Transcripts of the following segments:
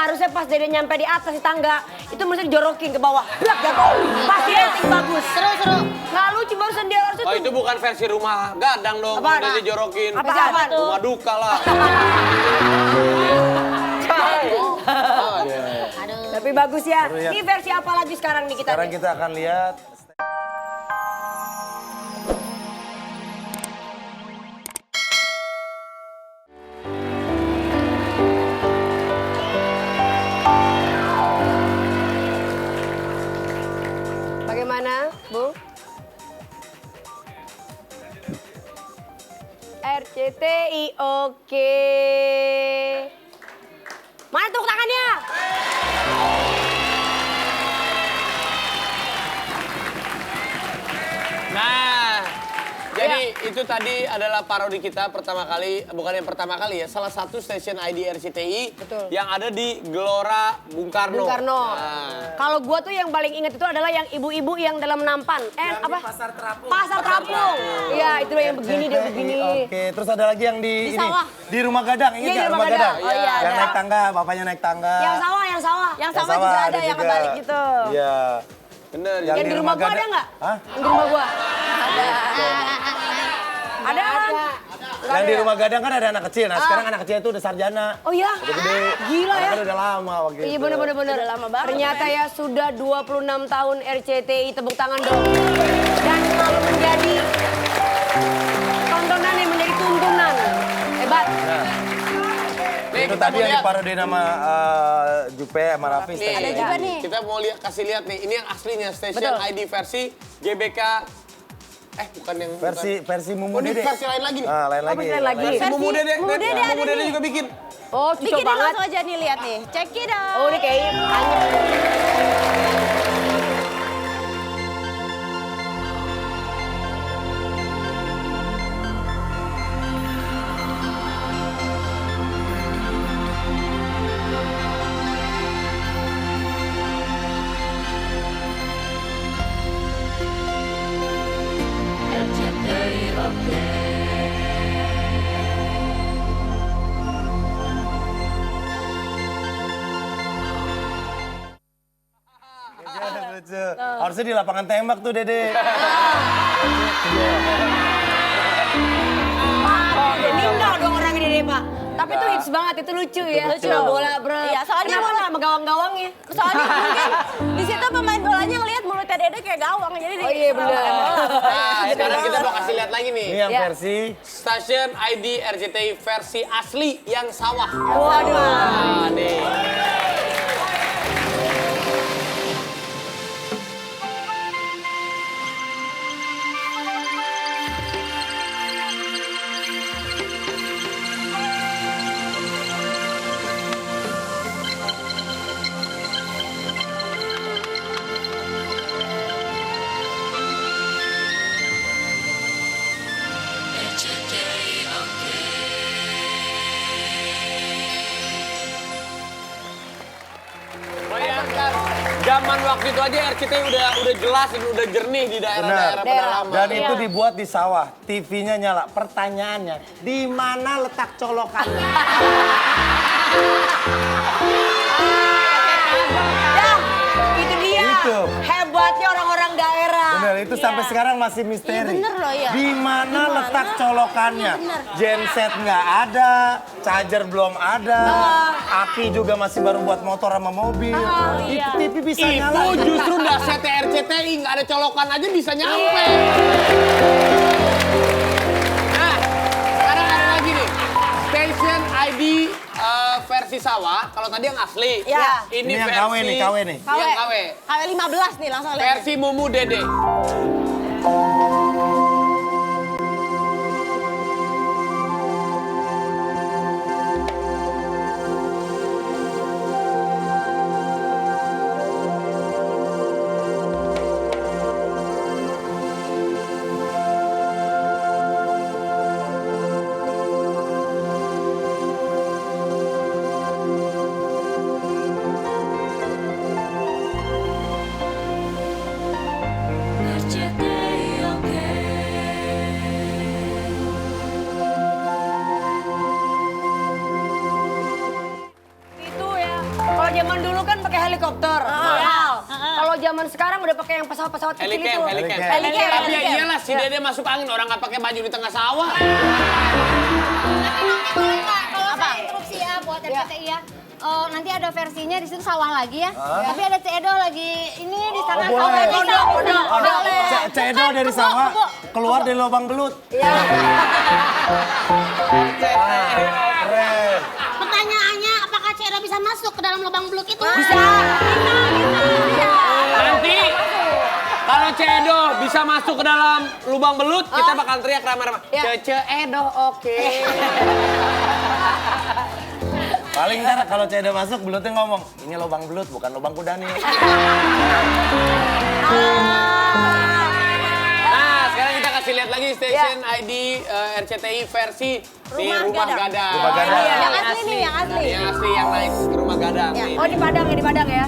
harusnya pas Dede nyampe di atas di tangga, itu mesti dijorokin ke bawah. Blak jatuh. Pasti rating bagus. Seru. Nggak lucu barusan dia harusnya Oh tuh. itu bukan versi rumah gadang dong, Apaan? udah dijorokin. Apa tuh? Rumah duka lah. Aduh. Tapi bagus ya. Seru ya. Ini versi apa lagi sekarang nih kita? Sekarang kita akan lihat. Bagaimana, Bu? RCTI oke. Mana tepuk tangannya? Nah, jadi itu tadi adalah parodi kita pertama kali, bukan yang pertama kali ya, salah satu stasiun ID RCTI Betul. yang ada di Gelora Bung Karno. Bung Karno. Nah. Kalau gua tuh yang paling ingat itu adalah yang ibu-ibu yang dalam nampan. Apa? Pasar Terapung. Pasar Terapung. Iya, itu loh yang begini dia begini. Oke, terus ada lagi yang di ini, sawah. di Rumah Gadang. Ingat Iya, di nggak Rumah Gadang. Oh iya, Yang ada. naik tangga, bapaknya naik tangga. Yang sawah. Yang sama juga ada yang kebalik gitu. Iya. Bener. Yang di rumah gua ada nggak? Hah? Yang di rumah gua. Ada kan? Yang di Rumah Gadang kan ada anak kecil. Nah, sekarang anak kecil itu udah sarjana. Oh iya? Udah gede. Gila ya? Kan udah lama waktu Iya itu. bener. Udah lama banget. Ternyata ya sudah 26 tahun RCTI, tepuk tangan dong. Dan selalu menjadi tontonan yang menjadi tuntunan. Hebat. Nih, Itu kita tadi mau yang lihat. diparodi nama Jupe sama Rafis. Nih, Ada juga nih. Kita mau kasih lihat nih, ini yang aslinya stasiun Betul. ID versi GBK. Bukan yang Versi Mumu Oh, ini Dede. versi lain lagi nih. Ah, lain Oh, lagi. versi lain lagi. Versi Mumu Dede. Mumu Dede ada Mumu Dede nih. juga bikin. Oh, cocok Bikin banget. langsung aja nih lihat nih. Check it out. Oh, ini kayaknya anjir. Lucu. Harusnya di lapangan tembak tuh Dede. Meninggal dong orang ini deh, Pak. Tapi itu hits banget, itu lucu ya. Lucu. Bola, bro. Iya, soalnya Kenapa nggak sama gawang-gawangnya? Soalnya mungkin di situ pemain bolanya ngelihat mulutnya Dede kayak gawang. Jadi Oh iya, bener. Nah, sekarang kita mau kasih lihat lagi nih. Ini yang Ya. versi Stasiun ID RCTI versi asli yang sawah. Waduh. Nah, nih. Bayangkan, zaman waktu itu aja RCTI udah jelas dan udah jernih di daerah-daerah pedalaman. dan Iya. itu dibuat di sawah. TV-nya nyala. Pertanyaannya, di mana letak colokannya? Ya, itu dia. Itu. Hebatnya orang-orang daerah. Bener, itu sampai sekarang masih misteri. Iya, bener loh, ya. Di mana Di letak mana? colokannya? Iya, bener. Genset nggak ada, charger belum ada, aki juga masih baru buat motor sama mobil. Itu TV bisa nyala. Itu justru dasetnya RCTI, nggak ada colokan aja bisa nyampe. Nah, sekarang ada lagi nih. Station ID versi sawah, kalau tadi yang asli. Ya. Ini yang KW nih, KW nih. Yang KW. KW 15 nih langsung lihat. Versi Mumu Dede. RCTI helikopter. Kalau zaman sekarang udah pakai yang pesawat-pesawat kecil itu. Helicam. Helicam. Tapi ya iyalah si Dede masuk angin, orang nggak pakai baju di tengah sawah. Kalau saya interupsi ya buat RCTI ya. Nanti ada versinya di situ sawah lagi ya. Tapi ada Cedo lagi ini di sana boleh. Boleh. Cedo dari sawah keluar dari lubang belut. Keren. Pertanyaannya apakah Cedo bisa masuk ke dalam lubang belut itu? Bisa. Nanti kalau Cedo bisa masuk ke dalam lubang belut, kita bakal teriak ramai-ramai. Cece Edo, oke. Paling ntar kalau Cedo masuk, belutnya ngomong, ini lubang belut, bukan lubang kuda nih. Nah, sekarang kita kasih lihat lagi station ID RCTI versi di Rumah Gadang. Rumah Gadang. Yang asli nih, yang asli. Yang asli yang naik ke Rumah Gadang. Nih. Oh, di Padang ya, di Padang ya.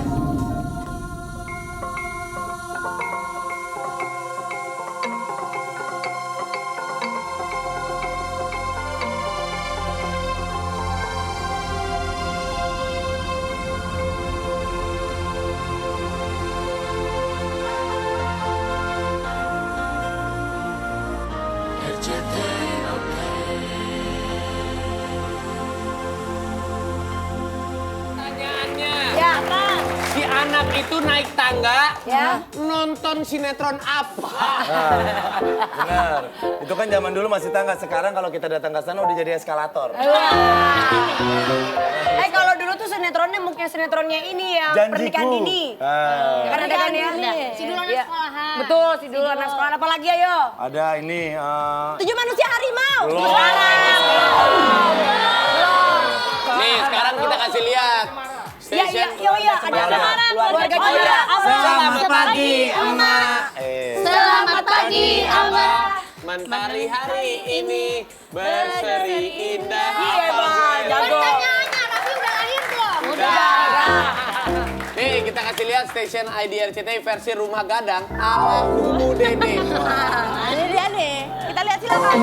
Pertanyaannya, Ya. si anak itu naik tangga, Ya. nonton sinetron apa? Benar. Itu kan zaman dulu masih tangga. Sekarang kalau kita datang ke sana udah jadi eskalator. Kalau dulu tuh sinetronnya mungkin sinetronnya ini yang Janjiku. pernikahan dini. Kan ada kan ya? Si dulu anak Iya. sekolahan. Betul, si dulu anak sekolah. Apa lagi ayo? Ada ini. 7 manusia harimau. Belum. Nih, sekarang kita kasih lihat. Iya, iya, iya, ada keluarga juga. Selamat pagi, emak. Selamat pagi, Abah. Mentari hari ini berseri indah. Iya, Bang. Jago. Pertanyaannya, Raffi udah lahir belum? Nih, kita kasih lihat station ID RCTI versi Rumah Gadang ala Bubu Dede. Nah, ini dia nih. Kita lihat silakan.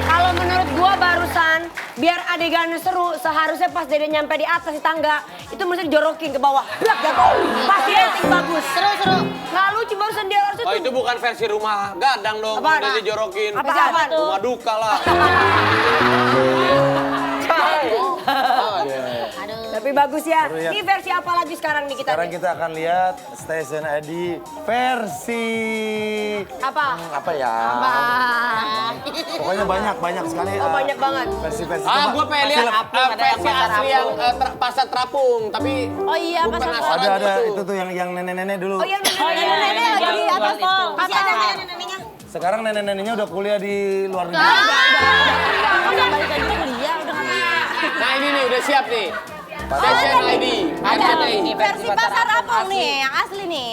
Kalau menurut gua barusan biar adegannya seru, seharusnya pas Dede nyampe di atas di tangga, itu mesti dijorokin ke bawah. Blak jatuh. Pasti acting bagus. Seru. Nggak lucu barusan dia harusnya Oh, tuh. itu bukan versi Rumah Gadang dong. Apaan? Udah dijorokin. Apaan? Rumah duka lah. Tapi bagus ya. Seru ya. Ini versi apa lagi sekarang nih kita? Sekarang kita akan lihat station ID versi Apa? apa ya? Pokoknya banyak sekali. Oh, banyak banget. Versi-versi. Ah, gue pengen lihat Coba, versi asli yang pasar terapung, tapi Oh iya, bukan pasar asal ada itu. itu tuh yang nenek-nenek dulu. Oh, yang Nenek lagi di atas tuh. Masih ada nenek-neneknya? Sekarang nenek-neneknya udah kuliah di luar negeri. Udah balik lagi kuliah, udah nggak bisa. Nah, ini nih udah siap nih. Station ID RCTI. Versi pasar apung nih, yang asli nih.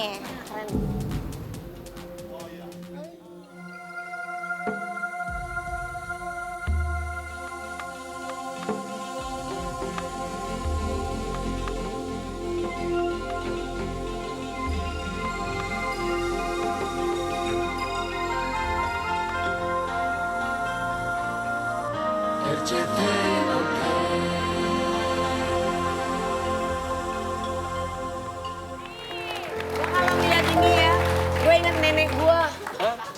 Gue kalau ngeliat ini ya, gue inget nenek gue.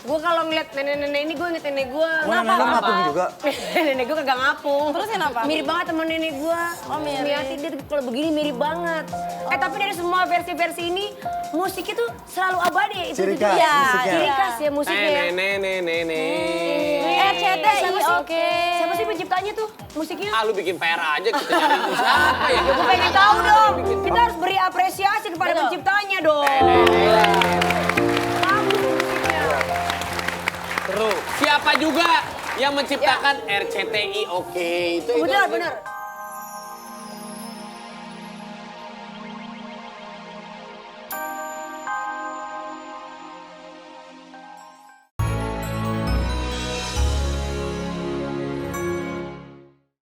Gue kalau ngeliat nenek-nenek ini, gue inget nenek gue. Oh, nenek lu ngapung juga? Nenek gue kagak ngapung. Terus kenapa? Mirip banget sama nenek gue. Oh, mirip. Niati dia kalau begini mirip banget. Tapi dari semua versi-versi ini, musiknya tuh selalu abadi. Itu Ciri juga. khas Ya, musiknya. ciri khas ya musiknya. Nenek. RCTI RCTI oke. Siapa sih penciptanya tuh musiknya? Ah, lu bikin PR aja kita nyari itu siapa ya? Gue pengen tahu dong. Kita harus beri apresiasi kepada penciptanya dong. Bagus musiknya. Terus siapa juga yang menciptakan RCTI oke itu Benar, benar.